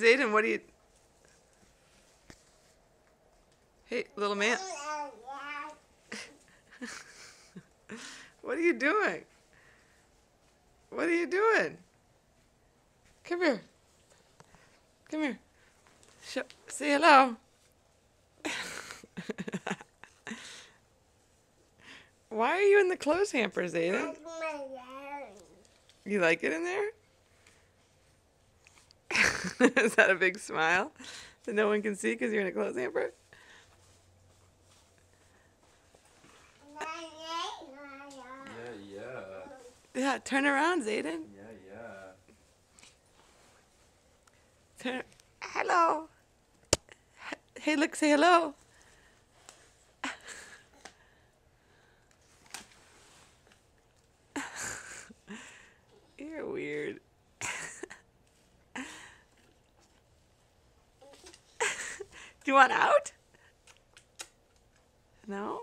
Zayden, what do you... Hey, little man. What are you doing? What are you doing? Come here. Come here. Say hello. Why are you in the clothes hamper, Zayden? You like it in there? Is that a big smile that no one can see because you're in a clothes hamper? Yeah, turn around, Zayden. Hello. Hey, look, say hello. You're weird. Do you want out? No?